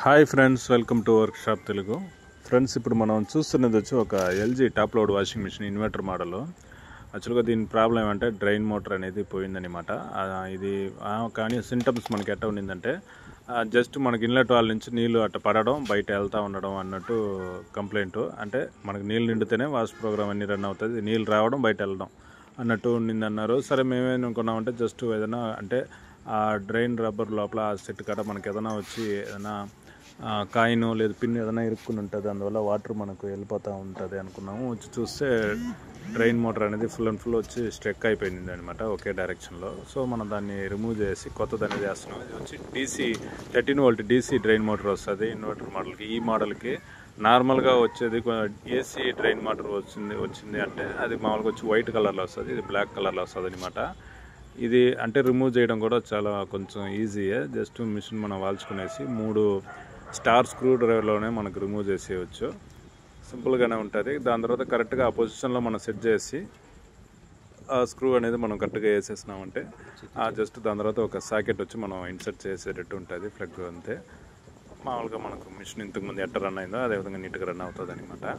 Hi friends, welcome to workshop Telugu. Friends, ఇప్పుడు మనం చూస్తున్నది వచ్చి ఒక LG top load washing machine inverter model. యాక్చువల్గా దీని ప్రాబ్లం ఏమంటే డ్రైన్ మోటార్ అనేది పోయిందనమాట. ఇది కానీ సింటమ్స్ మనకి ఎట్లా ఉండిందంటే జస్ట్ మనకి ఇన్లెట్ వాల్ నుంచి నీళ్ళు అట్ట పడడం, బయట వెళ్తూ ఉండడం అన్నట్టు కంప్లైంట్. అంటే మనకి నీళ్ళు నిండితేనే వాష్ ప్రోగ్రామ్ అన్నీ రన్ అవుతుంది, నీళ్ళు రావడం బయట వెళ్ళడం అన్నట్టు ఉండిందన్నారు. సరే, మేమేమనుకున్నామంటే జస్ట్ ఏదైనా అంటే ఆ డ్రైన్ రబ్బర్ లోపల ఆ సెట్ కాడ మనకి ఏదైనా వచ్చి ఏదైనా కాయిన్ లేదు పిన్ ఏదైనా ఇరుక్కుని ఉంటుంది, అందువల్ల వాటర్ మనకు వెళ్ళిపోతూ ఉంటుంది అనుకున్నాము. వచ్చి చూస్తే డ్రైన్ మోటార్ అనేది ఫుల్ అండ్ ఫుల్ వచ్చి స్ట్రెక్ అయిపోయింది అనమాట, ఒకే డైరెక్షన్లో. సో మనం దాన్ని రిమూవ్ చేసి కొత్తది అనేది వేస్తున్నాం. ఇది వచ్చి DC 13 volt DC drain motor వస్తుంది ఇన్వర్టర్ మోడల్కి. ఈ మోడల్కి నార్మల్గా వచ్చేది AC డ్రైన్ మోటార్ వచ్చింది అంటే అది మామూలుగా వచ్చి వైట్ కలర్లో వస్తుంది, ఇది బ్లాక్ కలర్లో వస్తుంది అనమాట. ఇది అంటే రిమూవ్ చేయడం కూడా చాలా కొంచెం ఈజీయే. జస్ట్ మిషన్ మనం వాల్చుకునేసి 3 స్టార్ స్క్రూ డ్రైవర్లోనే మనకు రిమూవ్ చేసేయచ్చు, సింపుల్గానే ఉంటుంది. దాని తర్వాత కరెక్ట్గా ఆ పొజిషన్లో మనం సెట్ చేసి ఆ స్క్రూ అనేది మనం కరెక్ట్గా వేసేసినామంటే జస్ట్ దాని తర్వాత ఒక సాకెట్ వచ్చి మనం ఇన్సర్ట్ చేసేటట్టు ఉంటుంది, ప్లగ్ అంతే. మామూలుగా మనకు మిషన్ ఇంతకుముందు ఎట్ట రన్ అయిందో అదేవిధంగా నీట్గా రన్ అవుతుంది అనమాట.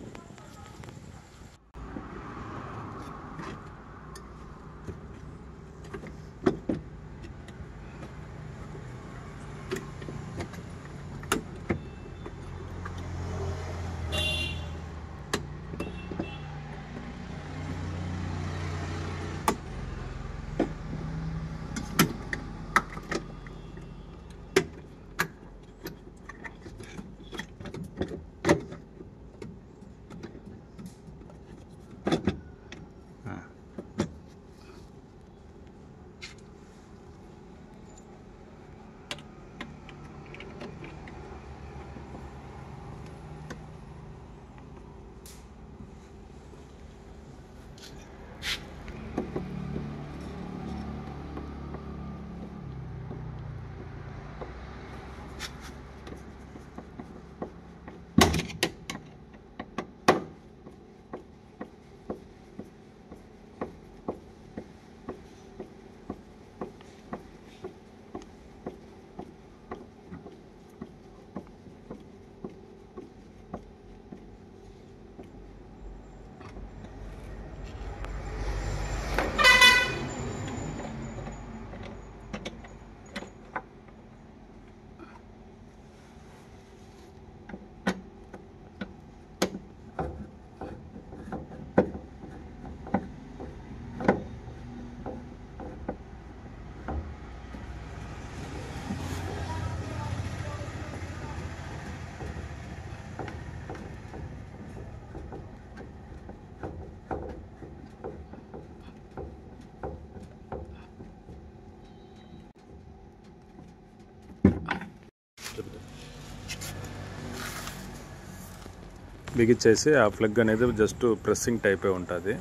బిగిచ్చేసి ఆ ప్లగ్ అనేది జస్ట్ ప్రెస్సింగ్ టైపే ఉంటుంది,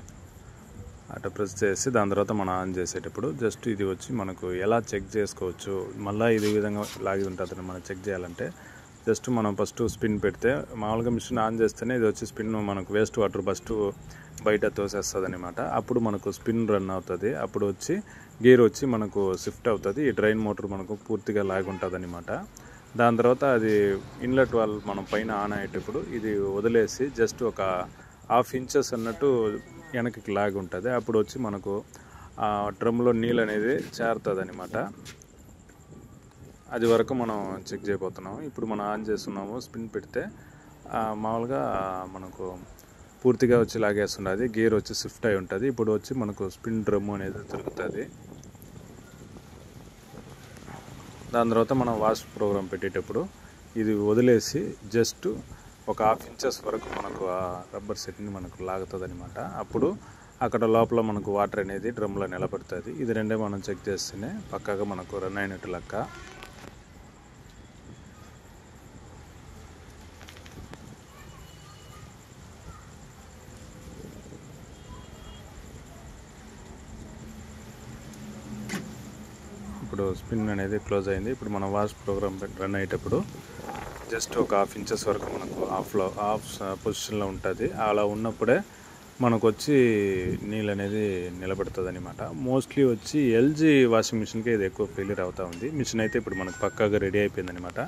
అట్లా ప్రెస్ చేసి దాని తర్వాత మనం ఆన్ చేసేటప్పుడు జస్ట్ ఇది వచ్చి మనకు ఎలా చెక్ చేసుకోవచ్చు, మళ్ళీ ఇది విధంగా లాగి ఉంటుంది మనం చెక్ చేయాలంటే జస్ట్ మనం ఫస్ట్ స్పిన్ పెడితే మామూలుగా మిషన్ ఆన్ చేస్తేనే ఇది వచ్చి స్పిన్ మనకు వేస్ట్ వాటర్ ఫస్ట్ బయట తోసేస్తుంది అనమాట. అప్పుడు మనకు స్పిన్ రన్ అవుతుంది, అప్పుడు వచ్చి గేర్ వచ్చి మనకు షిఫ్ట్ అవుతుంది, ఈ డ్రైన్ మోటార్ మనకు పూర్తిగా లాగి ఉంటుంది అనమాట. దాని తర్వాత అది ఇన్లెట్ వాల్ మనం పైన ఆన్ అయ్యేటప్పుడు ఇది వదిలేసి జస్ట్ ఒక 1/2 inches అన్నట్టు వెనక్కి లాగి ఉంటుంది, అప్పుడు వచ్చి మనకు ఆ డ్రమ్లో నీళ్ళు అనేది చేరుతుంది అనమాట. అది వరకు మనం చెక్ చేయబోతున్నాము. ఇప్పుడు మనం ఆన్ చేస్తున్నాము, స్పిన్ పెడితే మామూలుగా మనకు పూర్తిగా వచ్చి లాగేస్తున్నది, గేర్ వచ్చి షిఫ్ట్ అయి ఉంటుంది. ఇప్పుడు వచ్చి మనకు స్పిన్ డ్రమ్ అనేది తిరుగుతుంది. దాని తర్వాత మనం వాష్ ప్రోగ్రామ్ పెట్టేటప్పుడు ఇది వదిలేసి జస్ట్ ఒక 1/2 inches వరకు మనకు ఆ రబ్బర్ సెట్ని మనకు లాగుతుంది అనమాట. అప్పుడు అక్కడ లోపల మనకు వాటర్ అనేది డ్రమ్లో నిలబడుతుంది. ఇది రెండే మనం చెక్ చేస్తేనే పక్కాగా మనకు రన్ అయినట్టు లెక్క. ఇప్పుడు స్పిన్ అనేది క్లోజ్ అయింది. ఇప్పుడు మనం వాష్ ప్రోగ్రామ్ రన్ అయ్యేటప్పుడు జస్ట్ ఒక 1/2 inches వరకు మనకు ఆఫ్ పొజిషన్లో ఉంటుంది. అలా ఉన్నప్పుడే మనకు వచ్చి నీళ్ళు అనేది నిలబడుతుంది అనమాట. మోస్ట్లీ వచ్చి ఎల్జీ వాషింగ్ మిషన్కి ఇది ఎక్కువ ఫెయిల్యూర్ అవుతూ ఉంది. మిషన్ అయితే ఇప్పుడు మనకు పక్కాగా రెడీ అయిపోయింది అనమాట.